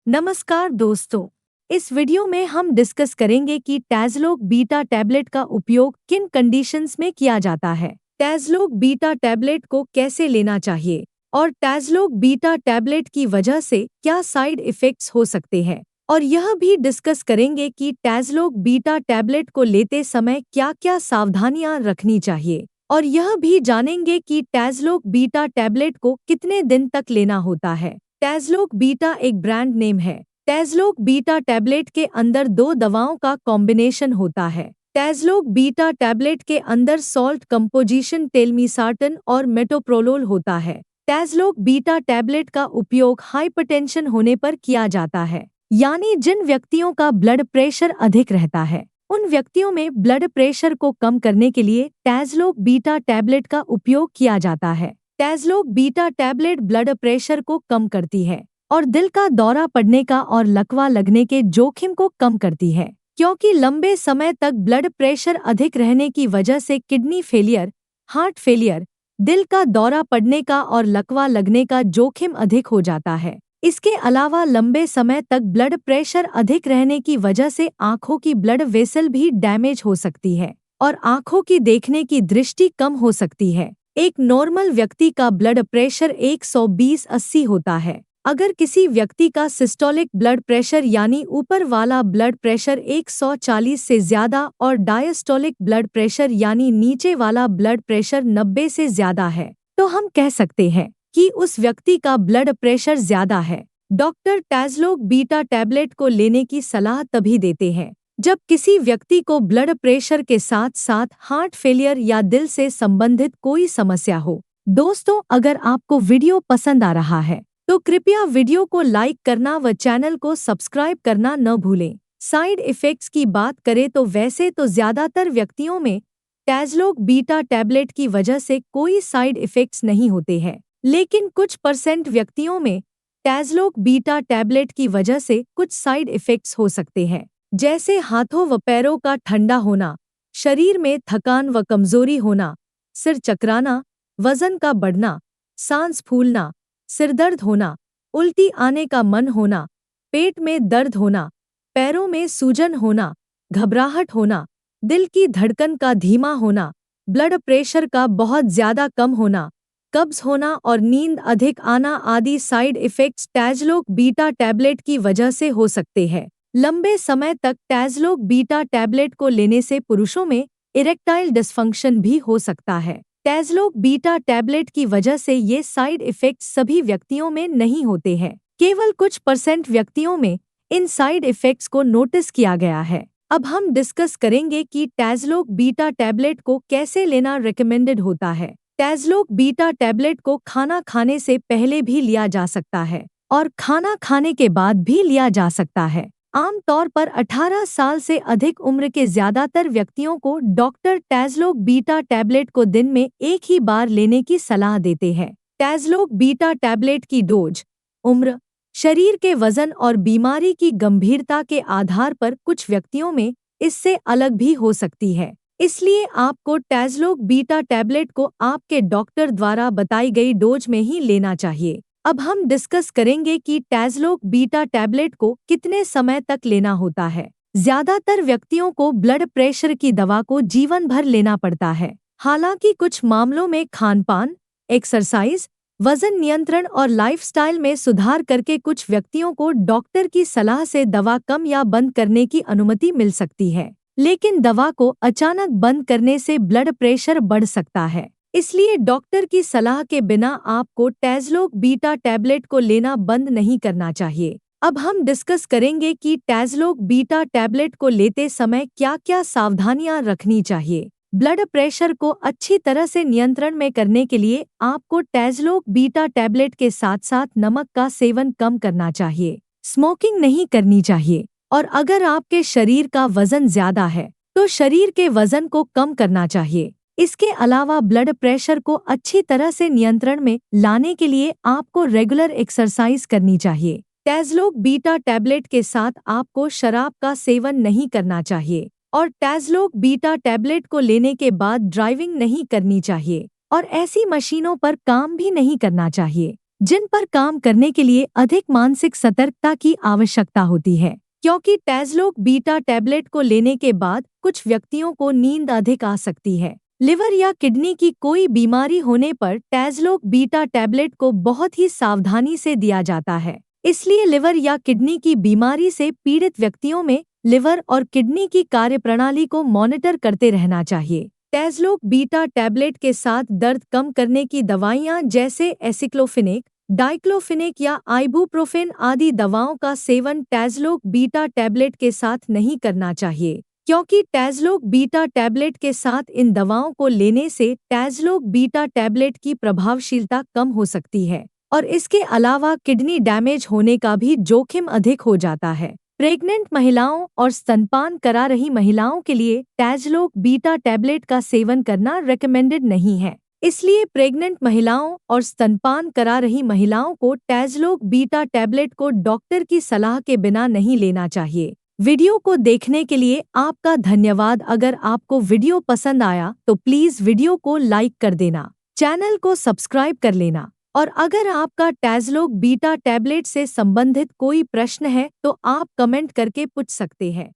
नमस्कार दोस्तों। इस वीडियो में हम डिस्कस करेंगे कि टैज़लोग बीटा टैबलेट का उपयोग किन कंडीशंस में किया जाता है, टैज़लोग बीटा टैबलेट को कैसे लेना चाहिए और टैज़लोग बीटा टैबलेट की वजह से क्या साइड इफ़ेक्ट्स हो सकते हैं। और यह भी डिस्कस करेंगे कि टैज़लोग बीटा टैबलेट को लेते समय क्या-क्या सावधानियां रखनी चाहिए और यह भी जानेंगे कि टैज़लोग बीटा टैबलेट को कितने दिन तक लेना होता है। टैज़लोग बीटा एक ब्रांड नेम है। टैज़लोग बीटा टैबलेट के अंदर दो दवाओं का कॉम्बिनेशन होता है। टैज़लोग बीटा टैबलेट के अंदर सॉल्ट कंपोजिशन टेलमिसार्टन और मेटोप्रोलोल होता है। टैज़लोग बीटा टैबलेट का उपयोग हाइपरटेंशन होने पर किया जाता है, यानी जिन व्यक्तियों का ब्लड प्रेशर अधिक रहता है उन व्यक्तियों में ब्लड प्रेशर को कम करने के लिए टैज़लोग बीटा टैबलेट का उपयोग किया जाता है। टैज़लोग बीटा टैबलेट ब्लड प्रेशर को कम करती है और दिल का दौरा पड़ने का और लकवा लगने के जोखिम को कम करती है, क्योंकि लंबे समय तक ब्लड प्रेशर अधिक रहने की वजह से किडनी फेलियर, हार्ट फेलियर, दिल का दौरा पड़ने का और लकवा लगने का जोखिम अधिक हो जाता है। इसके अलावा लंबे समय तक ब्लड प्रेशर अधिक रहने की वजह से आँखों की ब्लड वेसल भी डैमेज हो सकती है और आँखों की देखने की दृष्टि कम हो सकती है। एक नॉर्मल व्यक्ति का ब्लड प्रेशर 120/80 होता है। अगर किसी व्यक्ति का सिस्टोलिक ब्लड प्रेशर यानी ऊपर वाला ब्लड प्रेशर 140 से ज्यादा और डायस्टोलिक ब्लड प्रेशर यानी नीचे वाला ब्लड प्रेशर 90 से ज्यादा है, तो हम कह सकते हैं कि उस व्यक्ति का ब्लड प्रेशर ज्यादा है। डॉक्टर टैज़लोग बीटा टैबलेट को लेने की सलाह तभी देते हैं जब किसी व्यक्ति को ब्लड प्रेशर के साथ साथ हार्ट फेलियर या दिल से संबंधित कोई समस्या हो। दोस्तों, अगर आपको वीडियो पसंद आ रहा है तो कृपया वीडियो को लाइक करना व चैनल को सब्सक्राइब करना न भूलें। साइड इफ़ेक्ट्स की बात करें तो वैसे तो ज्यादातर व्यक्तियों में टैज़लोग बीटा टैबलेट की वजह से कोई साइड इफ़ेक्ट्स नहीं होते हैं, लेकिन कुछ % व्यक्तियों में टैज़लोग बीटा टैबलेट की वजह से कुछ साइड इफ़ेक्ट्स हो सकते हैं, जैसे हाथों व पैरों का ठंडा होना, शरीर में थकान व कमजोरी होना, सिर चकराना, वजन का बढ़ना, सांस फूलना, सिरदर्द होना, उल्टी आने का मन होना, पेट में दर्द होना, पैरों में सूजन होना, घबराहट होना, दिल की धड़कन का धीमा होना, ब्लड प्रेशर का बहुत ज्यादा कम होना, कब्ज होना और नींद अधिक आना आदि साइड इफ़ेक्ट्स टैज़लोग बीटा टैबलेट की वजह से हो सकते हैं। लंबे समय तक टैज़लोग बीटा टैबलेट को लेने से पुरुषों में इरेक्टाइल डिस्फंक्शन भी हो सकता है। टैज़लोग बीटा टैबलेट की वजह से ये साइड इफ़ेक्ट्स सभी व्यक्तियों में नहीं होते हैं, केवल कुछ % व्यक्तियों में इन साइड इफ़ेक्ट्स को नोटिस किया गया है। अब हम डिस्कस करेंगे कि टैज़लोग बीटा टैबलेट को कैसे लेना रिकमेंडेड होता है। टैज़लोग बीटा टैबलेट को खाना खाने से पहले भी लिया जा सकता है और खाना खाने के बाद भी लिया जा सकता है। आमतौर पर 18 साल से अधिक उम्र के ज्यादातर व्यक्तियों को डॉक्टर टैज़लोग बीटा टैबलेट को दिन में एक ही बार लेने की सलाह देते हैं। टैज़लोग बीटा टैबलेट की डोज उम्र, शरीर के वजन और बीमारी की गंभीरता के आधार पर कुछ व्यक्तियों में इससे अलग भी हो सकती है, इसलिए आपको टैज़लोग बीटा टैबलेट को आपके डॉक्टर द्वारा बताई गई डोज में ही लेना चाहिए। अब हम डिस्कस करेंगे कि टैज़लोग बीटा टैबलेट को कितने समय तक लेना होता है। ज्यादातर व्यक्तियों को ब्लड प्रेशर की दवा को जीवन भर लेना पड़ता है। हालांकि कुछ मामलों में खानपान, एक्सरसाइज, वजन नियंत्रण और लाइफस्टाइल में सुधार करके कुछ व्यक्तियों को डॉक्टर की सलाह से दवा कम या बंद करने की अनुमति मिल सकती है, लेकिन दवा को अचानक बंद करने से ब्लड प्रेशर बढ़ सकता है। इसलिए डॉक्टर की सलाह के बिना आपको टैज़लोग बीटा टैबलेट को लेना बंद नहीं करना चाहिए। अब हम डिस्कस करेंगे कि टैज़लोग बीटा टैबलेट को लेते समय क्या-क्या सावधानियां रखनी चाहिए। ब्लड प्रेशर को अच्छी तरह से नियंत्रण में करने के लिए आपको टैज़लोग बीटा टैबलेट के साथ साथ नमक का सेवन कम करना चाहिए, स्मोकिंग नहीं करनी चाहिए और अगर आपके शरीर का वजन ज्यादा है तो शरीर के वजन को कम करना चाहिए। इसके अलावा ब्लड प्रेशर को अच्छी तरह से नियंत्रण में लाने के लिए आपको रेगुलर एक्सरसाइज करनी चाहिए। टैज़लोग बीटा टैबलेट के साथ आपको शराब का सेवन नहीं करना चाहिए और टैज़लोग बीटा टैबलेट को लेने के बाद ड्राइविंग नहीं करनी चाहिए और ऐसी मशीनों पर काम भी नहीं करना चाहिए जिन पर काम करने के लिए अधिक मानसिक सतर्कता की आवश्यकता होती है। क्योंकि टैज़लोग बीटा टैबलेट को लेने के बाद कुछ व्यक्तियों को नींद अधिक आ सकती है। लिवर या किडनी की कोई बीमारी होने पर टैज़लोग बीटा टैबलेट को बहुत ही सावधानी से दिया जाता है। इसलिए लिवर या किडनी की बीमारी से पीड़ित व्यक्तियों में लिवर और किडनी की कार्यप्रणाली को मॉनिटर करते रहना चाहिए। टैज़लोग बीटा टैबलेट के साथ दर्द कम करने की दवाइयां जैसे एसिक्लोफिनेक, डाइक्लोफिनेक या आइबुप्रोफेन आदि दवाओं का सेवन टैज़लोग बीटा टैबलेट के साथ नहीं करना चाहिए, क्योंकि टैज़लोग बीटा टैबलेट के साथ इन दवाओं को लेने से टैज़लोग बीटा टैबलेट की प्रभावशीलता कम हो सकती है और इसके अलावा किडनी डैमेज होने का भी जोखिम अधिक हो जाता है। प्रेग्नेंट महिलाओं और स्तनपान करा रही महिलाओं के लिए टैज़लोग बीटा टैबलेट का सेवन करना रेकमेंडेड नहीं है। इसलिए प्रेग्नेंट महिलाओं और स्तनपान करा रही महिलाओं को टैज़लोग बीटा टैबलेट को डॉक्टर की सलाह के बिना नहीं लेना चाहिए। वीडियो को देखने के लिए आपका धन्यवाद। अगर आपको वीडियो पसंद आया तो प्लीज़ वीडियो को लाइक कर देना, चैनल को सब्सक्राइब कर लेना और अगर आपका टैज़लोग बीटा टैबलेट से संबंधित कोई प्रश्न है तो आप कमेंट करके पूछ सकते हैं।